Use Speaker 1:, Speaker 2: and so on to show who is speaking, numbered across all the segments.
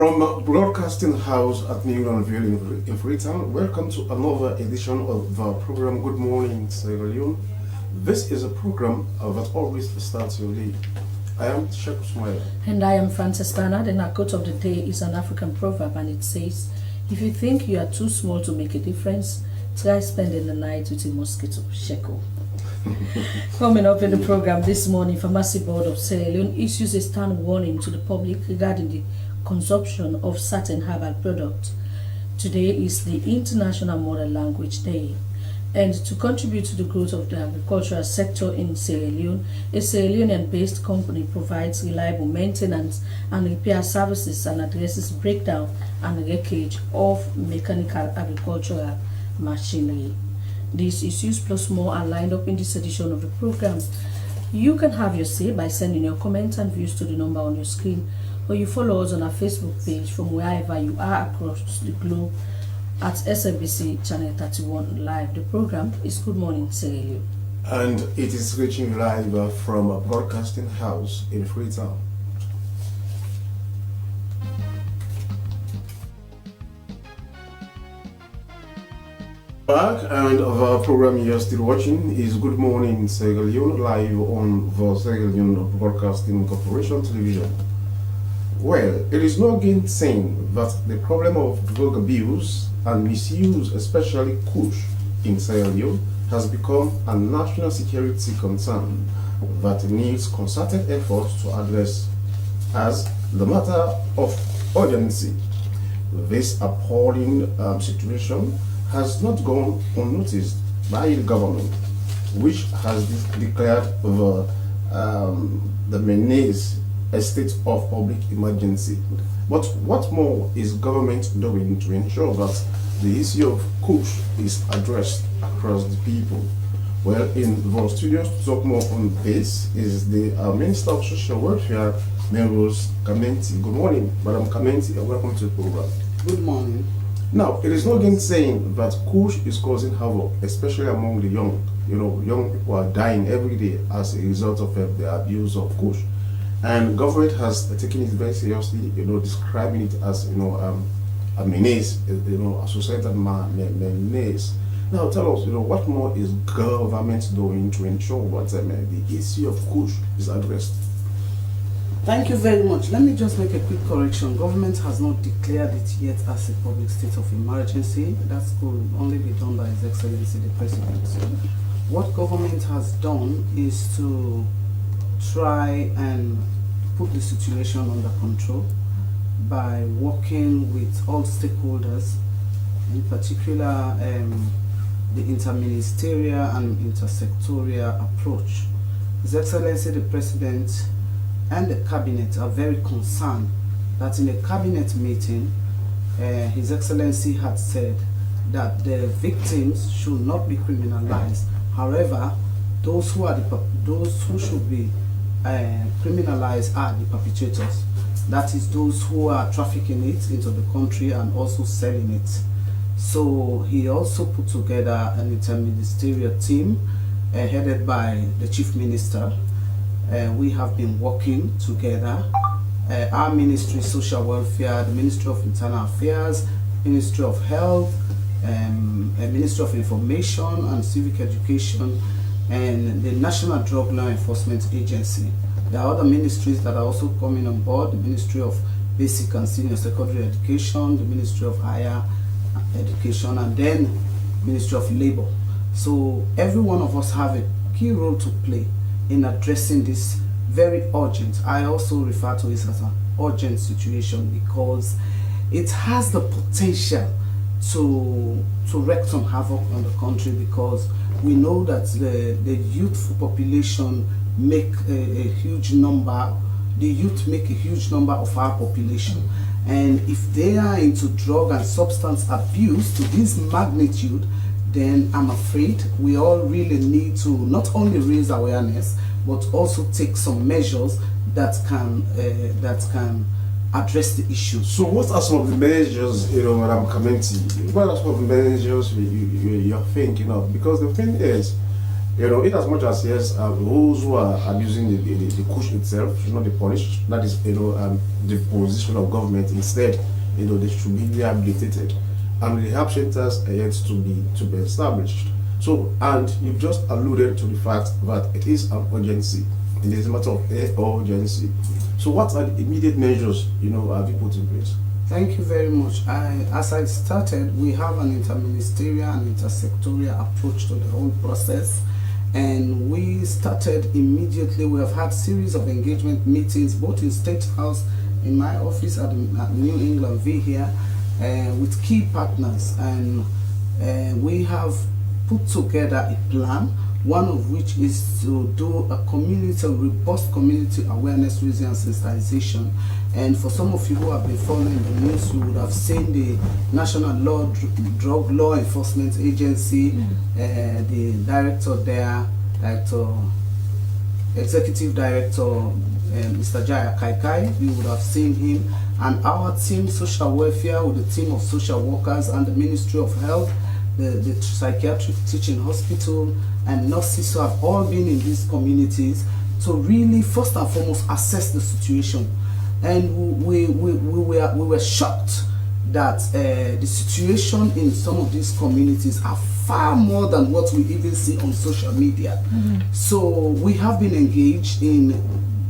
Speaker 1: From Broadcasting House at Leone in Freetown, welcome to another edition of the program Good Morning, Leone. This is a program that always starts your day. I am Sheikh Smile.
Speaker 2: And I am Frances Bernard, and our quote of the day is an African proverb, and it says, "If you think you are too small to make a difference, try spending the night with a mosquito." Sheko. Coming up in the program this morning, Pharmacy Board of Sierra Leone issues a stern warning to the public regarding the consumption of certain herbal products. Today is the International Mother Language Day. And to contribute to the growth of the agricultural sector in Sierra Leone, a Sierra Leonean-based company provides reliable maintenance and repair services and addresses breakdown and wreckage of mechanical agricultural machinery. These issues plus more are lined up in this edition of the program. You can have your say by sending your comments and views to the number on your screen, or you follow us on our Facebook page from wherever you are across the globe at SMBC Channel 31 Live. The program is Good Morning Sierra Leone.
Speaker 1: And it is reaching live from a Broadcasting House in Freetown. Back, and our program you're still watching is Good Morning Sierra Leone, live on the Sierra Leone Broadcasting Corporation television. Well, it is no gainsaying that the problem of drug abuse and misuse, especially Kush in Sierra Leone, has become a national security concern that needs concerted efforts to address as the matter of urgency. This appalling situation has not gone unnoticed by the government, which has declared the menace a state of public emergency. But what more is government doing to ensure that the issue of Kush is addressed across the people? Well, in the studios to talk more on this is the Minister of Social Welfare, Melrose Kamenti. Good morning, Madam Kamenti, and welcome to the program.
Speaker 3: Good morning.
Speaker 1: Now, it is no gainsaying that Kush is causing havoc, especially among the young. Young people are dying every day as a result of the abuse of Kush. And government has taken it very seriously, describing it as, a menace, a societal menace. Now tell us, what more is government doing to ensure that the issue of Kush is addressed?
Speaker 3: Thank you very much. Let me just make a quick correction. Government has not declared it yet as a public state of emergency. That could only be done by His Excellency the President. What government has done is to try and put the situation under control by working with all stakeholders, in particular the interministerial and intersectorial approach. His Excellency the President and the Cabinet are very concerned that in a Cabinet meeting, His Excellency had said that the victims should not be criminalized. However, those who should be criminalized are the perpetrators. That is those who are trafficking it into the country and also selling it. So he also put together an interministerial team headed by the Chief Minister. We have been working together. Our Ministry, Social Welfare, the Ministry of Internal Affairs, Ministry of Health, Ministry of Information and Civic Education, and the National Drug Law Enforcement Agency. There are other ministries that are also coming on board: the Ministry of Basic and Senior Secondary Education, the Ministry of Higher Education, and then Ministry of Labor. So every one of us have a key role to play in addressing this very urgent. I also refer to it as an urgent situation because it has the potential to wreak some havoc on the country, because we know that the youthful population make a huge number. The youth make a huge number of our population, and if they are into drug and substance abuse to this magnitude, then I'm afraid we all really need to not only raise awareness but also take some measures that can address the issue.
Speaker 1: So what are some of the measures, Madam Kamenti, what are some of the measures you're thinking of? Because the thing is, In as much as yes, those who are abusing the Kush itself should not be punished. That is, the position of government. Instead, they should be rehabilitated, and rehab centers are yet to be established. So, and you've just alluded to the fact that it is an urgency. It is a matter of urgency. So, what are the immediate measures have you put in place?
Speaker 3: Thank you very much. As I started, we have an interministerial and intersectorial approach to the whole process, and we started immediately. We have had series of engagement meetings, both in State House, in my office at New England V here, with key partners, and we have put together a plan, one of which is to do a robust community awareness, raising and sensitization. And for some of you who have been following the news, you would have seen the National Drug Law Enforcement Agency, the director there, Executive Director, Mr. Jaya Kaikai. You would have seen him, and our team, social welfare, with the team of social workers and the Ministry of Health, the psychiatric teaching hospital, and nurses who have all been in these communities to really first and foremost assess the situation. And we were shocked that the situation in some of these communities are far more than what we even see on social media. So we have been engaged in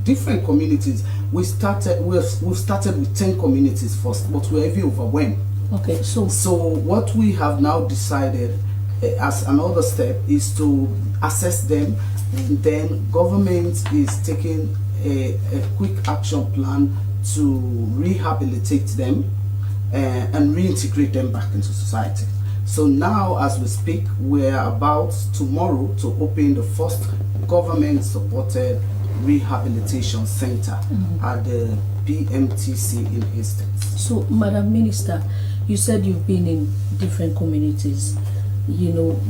Speaker 3: different communities. We've started with 10 communities first, but we're even overwhelmed.
Speaker 2: Okay, so
Speaker 3: what we have now decided as another step is to assess them, and then government is taking a quick action plan to rehabilitate them and reintegrate them back into society. So now, as we speak, we're about tomorrow to open the first government-supported rehabilitation center at the PMTC in Hastings.
Speaker 2: So, Madam Minister, you said you've been in different communities.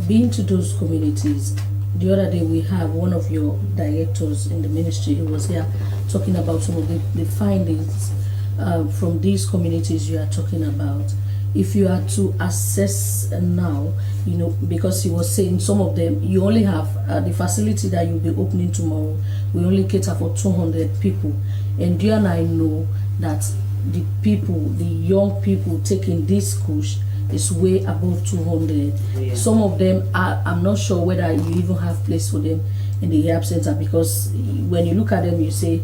Speaker 2: Being to those communities, the other day we have one of your directors in the ministry who was here talking about some of the findings from these communities you are talking about. If you are to assess now, because he was saying some of them, you only have the facility that you'll be opening tomorrow, we only cater for 200 people. And you and I know that the young people taking this Kush is way above 200.
Speaker 3: Yeah.
Speaker 2: Some of them I'm not sure whether you even have place for them in the rehab center, because when you look at them, you say,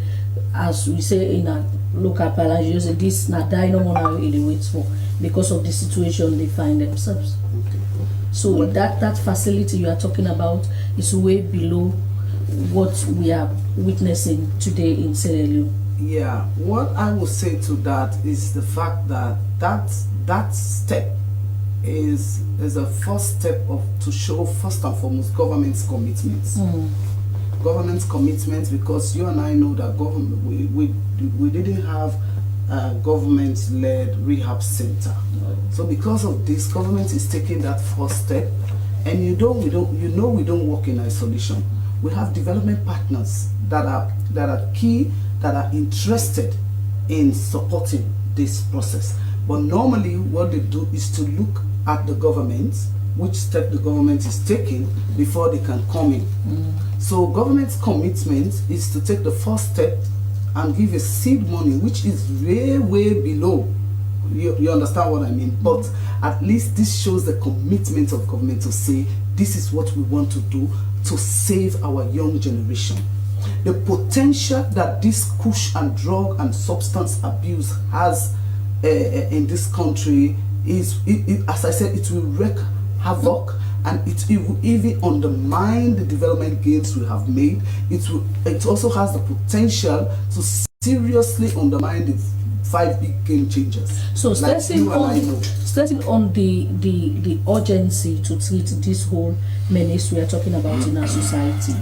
Speaker 2: as we say in a local parlance, you say this na die no one really waits for, because of the situation they find themselves.
Speaker 3: Okay.
Speaker 2: So that facility you are talking about is way below what we are witnessing today in Sierra Leone.
Speaker 3: Yeah, what I will say to that is the fact that that step is a first step to show first and foremost government's commitments. Government's commitments, because you and I know that we didn't have a government-led rehab center. So because of this, government is taking that first step, and we don't work in isolation. We have development partners that are key, that are interested in supporting this process. But normally what they do is to look at the government, which step the government is taking before they can come in. So government's commitment is to take the first step and give a seed money, which is way below. You understand what I mean? But at least this shows the commitment of government to say, this is what we want to do to save our young generation. The potential that this Kush and drug and substance abuse has in this country is, as I said, it will wreak havoc, and it will even undermine the development gains we have made. It also has the potential to seriously undermine the 5 big game changers.
Speaker 2: So stressing on the urgency to treat this whole menace we are talking about in our society,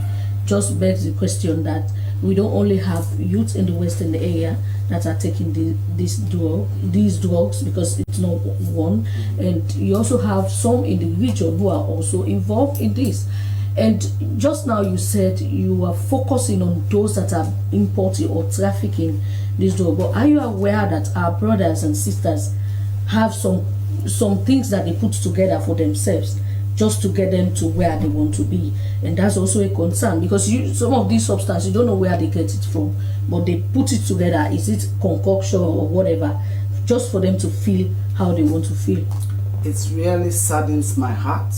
Speaker 2: just begs the question that we don't only have youth in the western area that are taking these drugs, because it's not one, and you also have some in the region who are also involved in this. And just now you said you are focusing on those that are importing or trafficking this drug, but are you aware that our brothers and sisters have some things that they put together for themselves just to get them to where they want to be. And that's also a concern, because some of these substances, you don't know where they get it from, but they put it together. Is it concoction or whatever, just for them to feel how they want to feel?
Speaker 3: It really saddens my heart,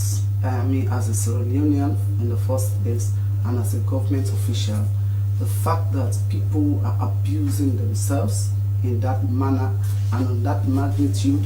Speaker 3: me as a Sierra Leonean in the first place, and as a government official, the fact that people are abusing themselves in that manner and on that magnitude.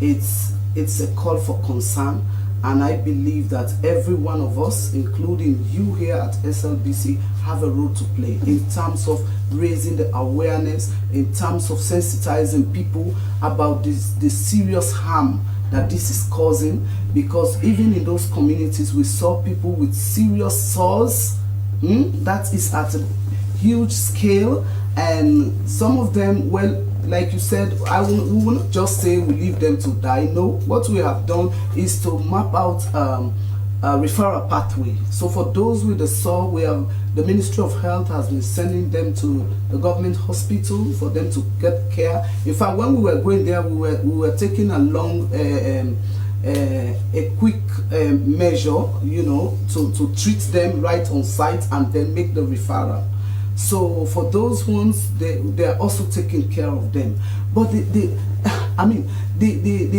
Speaker 3: It's a call for concern, and I believe that every one of us, including you here at SLBC, have a role to play in terms of raising the awareness, in terms of sensitizing people about the serious harm that this is causing, because even in those communities we saw people with serious sores. That is at a huge scale, and some of them, well, like you said, we will not just say we leave them to die. No, what we have done is to map out a referral pathway. So for those with the sore, the Ministry of Health has been sending them to the government hospital for them to get care. In fact, when we were going there, we were taking along a quick measure, to treat them right on site and then make the referral. So for those ones, they are also taking care of them. But the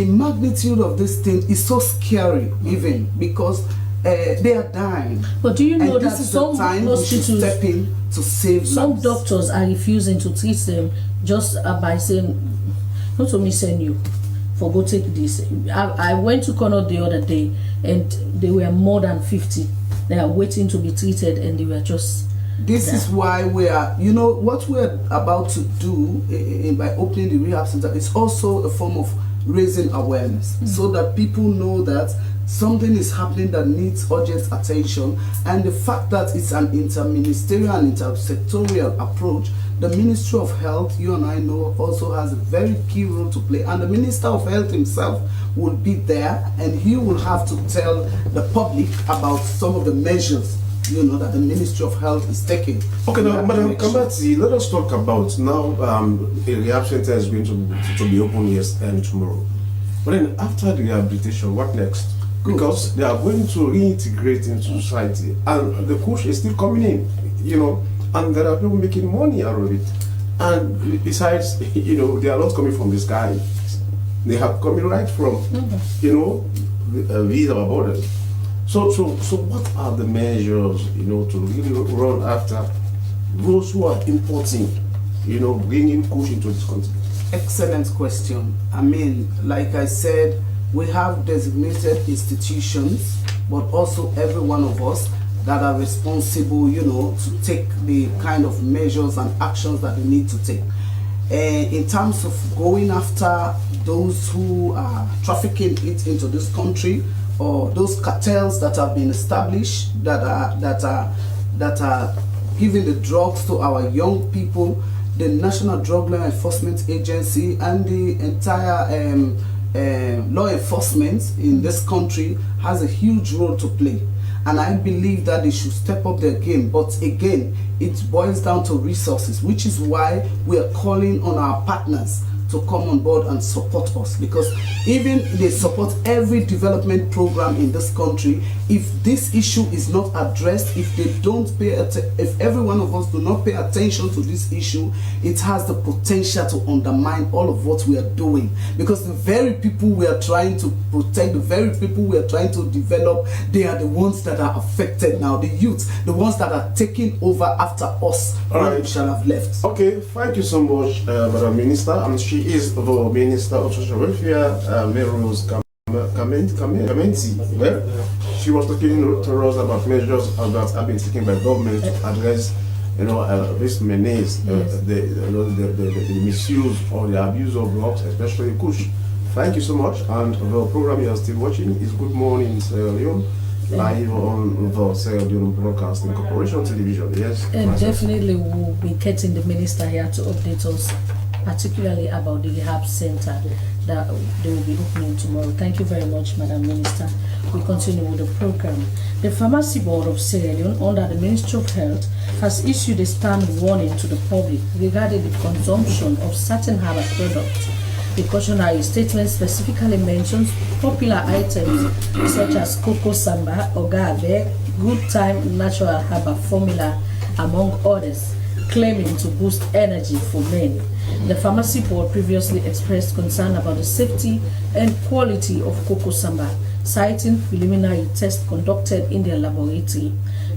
Speaker 3: magnitude of this thing is so scary, even because they are dying.
Speaker 2: But do you know
Speaker 3: and
Speaker 2: that
Speaker 3: this is
Speaker 2: some
Speaker 3: the time we should
Speaker 2: hospitals,
Speaker 3: step in to save
Speaker 2: some
Speaker 3: lives.
Speaker 2: doctors are refusing to treat them just by saying, not only send you for go take this. I went to Connaught the other day, and they were more than 50. They are waiting to be treated, and they were just.
Speaker 3: This is why we are, what we're about to do by opening the rehab center is also a form of raising awareness, so that people know that something is happening that needs urgent attention. And the fact that it's an interministerial and intersectorial approach, the Ministry of Health, you and I know, also has a very key role to play. And the Minister of Health himself will be there, and he will have to tell the public about some of the measures that the Ministry of Health is taking.
Speaker 1: Okay, now, Madam Kambati, let us talk about now. A rehab center is going to be open, yes, and tomorrow. But then after the rehabilitation, what next?
Speaker 3: Good.
Speaker 1: Because they are going to reintegrate into society, and the Kush is still coming in, and there are people making money out of it. And besides, they are not coming from the sky. They have coming right from, these our borders. So what are the measures, to really run after those who are importing, bringing Kush into this country?
Speaker 3: Excellent question. Like I said, we have designated institutions, but also every one of us that are responsible, to take the kind of measures and actions that they need to take. In terms of going after those who are trafficking it into this country, or those cartels that have been established that are giving the drugs to our young people, the National Drug Law Enforcement Agency and the entire law enforcement in this country has a huge role to play. And I believe that they should step up their game. But again, it boils down to resources, which is why we are calling on our partners to come on board and support us, because even they support every development program in this country. If this issue is not addressed, if they don't if every one of us do not pay attention to this issue, it has the potential to undermine all of what we are doing, because the very people we are trying to protect, the very people we are trying to develop, they are the ones that are affected now, the youth, the ones that are taking over after us when we shall have left.
Speaker 1: Okay, thank you so much, Madam Minister. She is the Minister of Social Welfare, Melrose Kamenti. Well, she was talking to us about measures that have been taken by government to address, this menace, the misuse or the abuse of drugs, especially Kush. Thank you so much. And the program you are still watching is Good Morning Sierra Leone, live on the Sierra Leone Broadcasting Corporation television. Yes,
Speaker 2: and definitely we'll be getting the minister here to update us, particularly about the rehab center that they will be opening tomorrow. Thank you very much, Madam Minister. We continue with the program. The Pharmacy Board of Sierra Leone, under the Ministry of Health, has issued a stern warning to the public regarding the consumption of certain herbal products The cautionary statement specifically mentions popular items such as Coco Samba, Agave, Good Time Natural Herbal Formula, among others, claiming to boost energy for men. The pharmacy board previously expressed concern about the safety and quality of Coco Samba, citing preliminary tests conducted in their laboratory.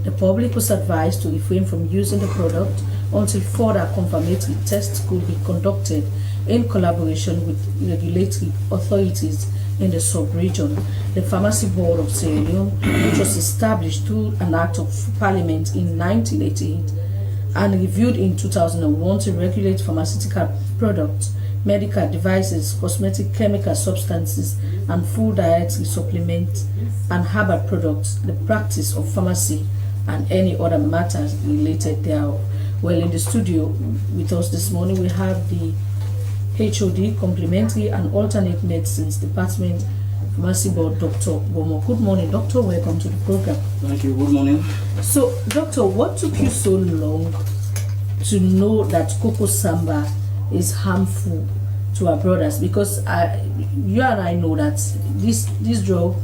Speaker 2: The public was advised to refrain from using the product until further confirmatory tests could be conducted in collaboration with regulatory authorities in the sub-region. The Pharmacy Board of Sierra Leone, which was established through an Act of Parliament in 1988 and reviewed in 2001 to regulate pharmaceutical products, medical devices, cosmetic chemical substances, and food dietary supplements and herbal products, the practice of pharmacy, and any other matters related thereof. Well, in the studio with us this morning, we have the HOD, Complementary and Alternate Medicines Department, Pharmacy Board, Dr. Bomo. Good morning, Doctor. Welcome to the program.
Speaker 4: Thank you. Good morning.
Speaker 2: So, Doctor, what took you so long to know that Coco Samba is harmful to our brothers? Because you and I know that this drug,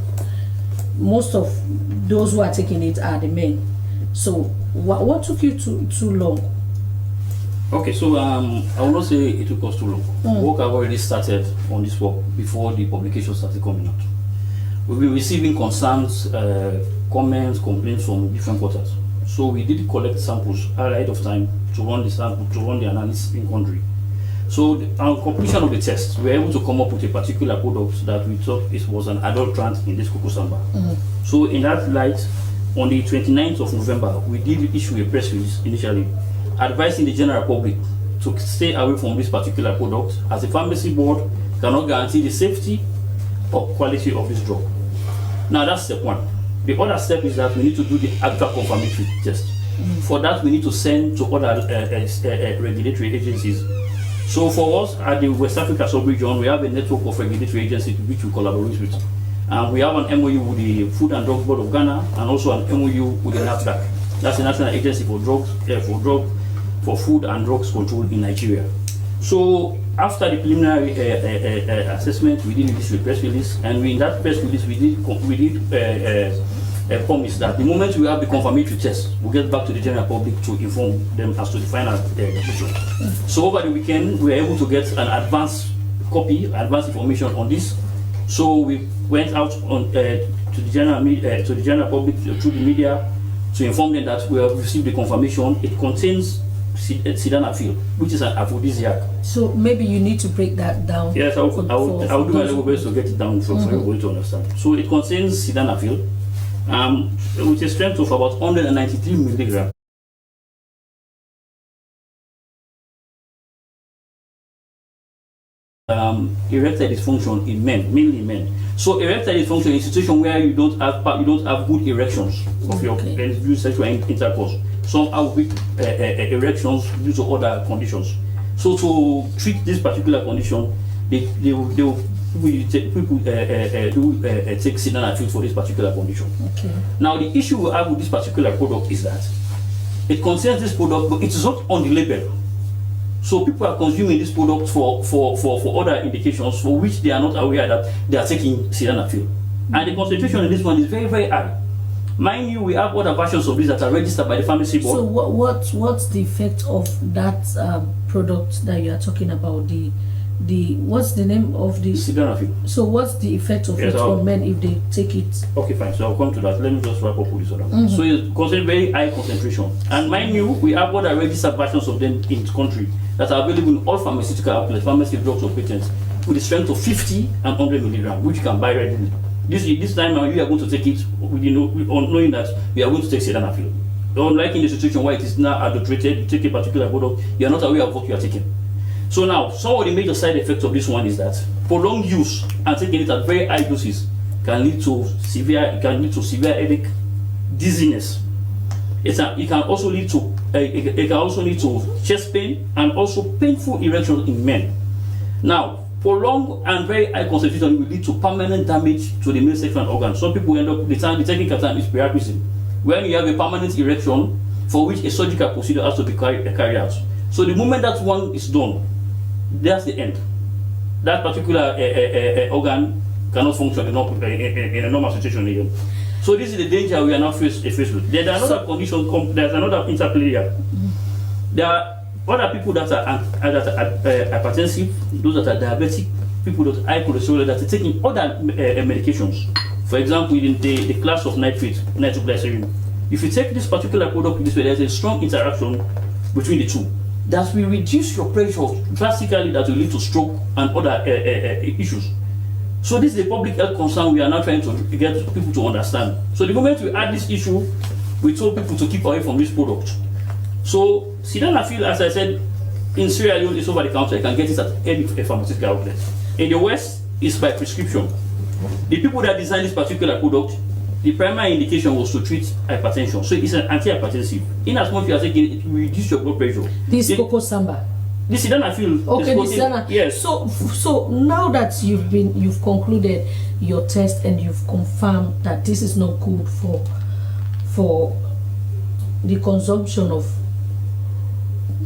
Speaker 2: most of those who are taking it are the men. So, what took you too long?
Speaker 4: Okay, so I will not say it took us too long. Work have already started on this work before the publication started coming out. We've been receiving concerns, comments, complaints from different quarters. So we did collect samples ahead of time to run the sample, to run the analysis in country. So on completion of the test, we were able to come up with a particular product that we thought it was an adulterant in this Coco Samba. So in that light, on the 29th of November, we did issue a press release initially advising the general public to stay away from this particular product, as the pharmacy board cannot guarantee the safety or quality of this drug. Now that's step one. The other step is that we need to do the actual confirmatory test. For that, we need to send to other regulatory agencies. So for us at the West Africa sub-region, we have a network of regulatory agencies which we collaborate with. We have an MOU with the Food and Drugs Board of Ghana and also an MOU with the NAFDAC. That's the National Agency for for Food and Drugs Control in Nigeria. So after the preliminary assessment, we did issue a press release, and in that press release we did promise that the moment we have the confirmatory test, we'll get back to the general public to inform them as to the final decision. So over the weekend, we were able to get an advance copy, advance information on this. So we went out on to the general public through the media to inform them that we have received the confirmation. It contains sildenafil, which is an aphrodisiac. So
Speaker 2: maybe you need to break that down.
Speaker 4: Yes, I will do my level best to get it down for everybody to understand. So it contains sildenafil, with a strength of about 193 milligrams. Erectile dysfunction in men, mainly men. So erectile dysfunction is a situation where you don't have good erections of your sexual intercourse. Some have weak erections due to other conditions. So to treat this particular condition, people take sildenafil for this particular condition. Okay. Now the issue we have with this particular product is that it contains this product, but it is not on the label. So people are consuming this product for other indications for which they are not aware that they are taking sildenafil. And the concentration in this one is very, very high. Mind you, we have other versions of this that are registered by the pharmacy board.
Speaker 2: So what's the effect of that product that you are talking about? What's the name of the
Speaker 4: sildenafil?
Speaker 2: So what's the effect of it on men if they take it?
Speaker 4: Okay, fine. So I'll come to that. Let me just wrap up with this other one. So it contains very high concentration. And mind you, we have other registered versions of them in the country that are available in all pharmaceutical outlets, pharmacy drugs or patents, with a strength of 50 and 100 milligrams, which you can buy readily. This time you are going to take it, knowing that you are going to take sildenafil. Unlike in the situation where it is now adulterated, you take a particular product, you are not aware of what you are taking. So now, some of the major side effects of this one is that prolonged use and taking it at very high doses can lead to severe headache, dizziness. It can also lead to chest pain and also painful erections in men. Now, prolonged and very high concentration will lead to permanent damage to the male sexual organ. Some people end up, the technical term is priapism, when you have a permanent erection for which a surgical procedure has to be carried out. So the moment that one is done, that's the end. that particular organ cannot function in a normal situation again. So this is the danger we are now faced with. There are another condition. There's another interplay here. There are other people that are hypertensive, those that are diabetic, people that are high cholesterol, that are taking other medications. For example, in the class of nitroglycerin, if you take this particular product this way, there's a strong interaction between the two that will reduce your pressure drastically, that will lead to stroke and other issues. So this is a public health concern we are now trying to get people to understand. So the moment we add this issue, we told people to keep away from this product. So sildenafil, as I said, in Sierra Leone is over the counter. You can get it at any pharmaceutical outlet. In the West, it's by prescription. The people that designed this particular product, the primary indication was to treat hypertension. So it's an antihypertensive. In as much as you are taking it, will reduce your blood pressure.
Speaker 2: This Coco Samba.
Speaker 4: This sildenafil.
Speaker 2: Okay, this sildenafil.
Speaker 4: Yes.
Speaker 2: So now that you've concluded your test and you've confirmed that this is not good for the consumption of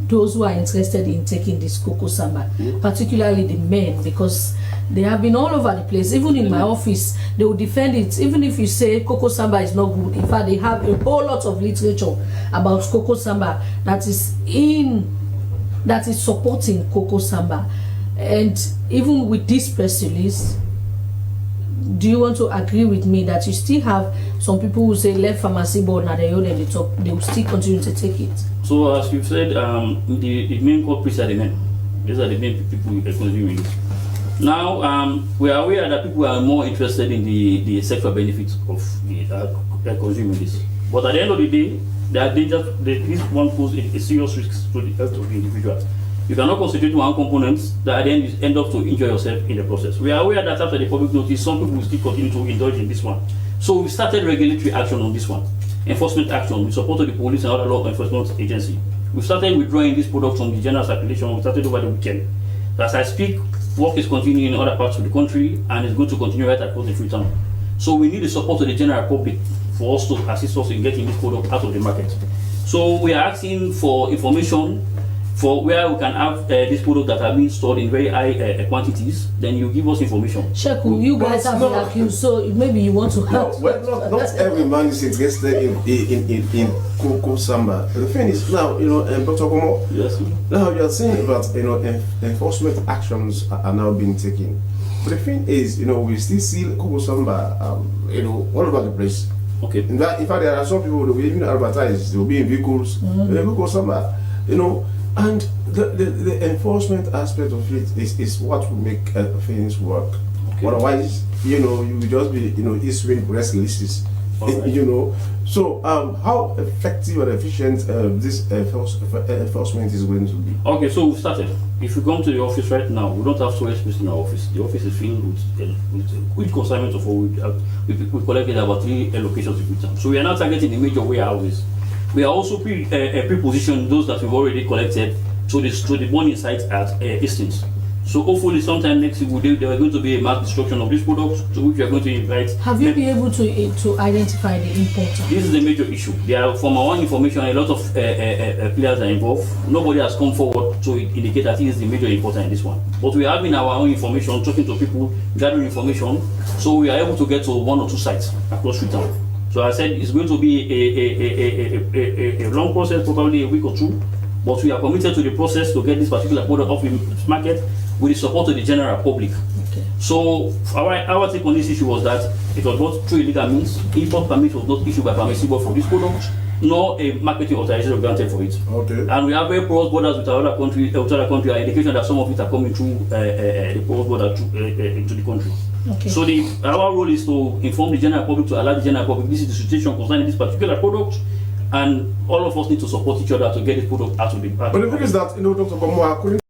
Speaker 2: those who are interested in taking this Coco Samba, particularly the men, because they have been all over the place. Even in my office, they will defend it. Even if you say Coco Samba is not good, in fact, they have a whole lot of literature about Coco Samba that is supporting Coco Samba. And even with this press release, do you want to agree with me that you still have some people who say left pharmacy board and they will still continue to take it?
Speaker 4: So as you've said, the main culprits are the men. These are the main people who are consuming it. Now, we are aware that people are more interested in the sexual benefits of consuming this. But at the end of the day, there are dangers. This one poses a serious risk to the health of the individual. You cannot concentrate on one component that at the end you end up to injure yourself in the process. We are aware that after the public notice, some people will still continue to indulge in this one. So we started regulatory action on this one. Enforcement action. We supported the police and other law enforcement agency. We started withdrawing this product from the general circulation. We started over the weekend. As I speak, work is continuing in other parts of the country and it's going to continue right across the Freetown. So we need the support of the general public for us to assist us in getting this product out of the market. So we are asking for information for where we can have this product that are being stored in very high quantities. Then you give us information.
Speaker 2: Sheku, you guys have been accused, so maybe you want to help.
Speaker 1: Well, not every man is interested in Coco Samba. The thing is now, Dr. Komo,
Speaker 4: yes,
Speaker 1: now you are saying that enforcement actions are now being taken. But the thing is, we still see Coco Samba, all over the place.
Speaker 4: Okay.
Speaker 1: In fact, there are some people that will even advertise. They will be in vehicles. Coco Samba, and the enforcement aspect of it is what will make things work. Okay. Otherwise, you will just be issuing press releases. Right. So how effective and efficient this enforcement is going to be?
Speaker 4: Okay, so we've started. If you come to the office right now, we don't have storage space in our office. The office is filled with consignment of all we collected about 3 locations in Freetown. So we are now targeting the major warehouses. We are also pre-positioned those that we've already collected to the burning site at Hastings. So hopefully sometime next week there are going to be a mass destruction of this product, to which we are going to invite.
Speaker 2: Have you been able to identify the importer?
Speaker 4: This is a major issue. There are, from our own information, a lot of players are involved. Nobody has come forward to indicate that he is the major importer in this one. But we have in our own information, talking to people, gathering information, so we are able to get to 1 or 2 sites across Freetown. So I said it's going to be a long process, probably a week or 2, but we are committed to the process to get this particular product off the market with the support of the general public. Okay. So our take on this issue was that it was not through illegal means. Import permit was not issued by pharmacy board for this product, nor a marketing authorization granted for it. Okay. And we have very porous borders with other countries. An indication that some of it are coming through the porous border into the country. Okay. So our role is to inform the general public, to allow the general public this is the situation concerning this particular product, and all of us need to support each other to get this product out of the market.
Speaker 1: But the thing is that, Dr. Komo, according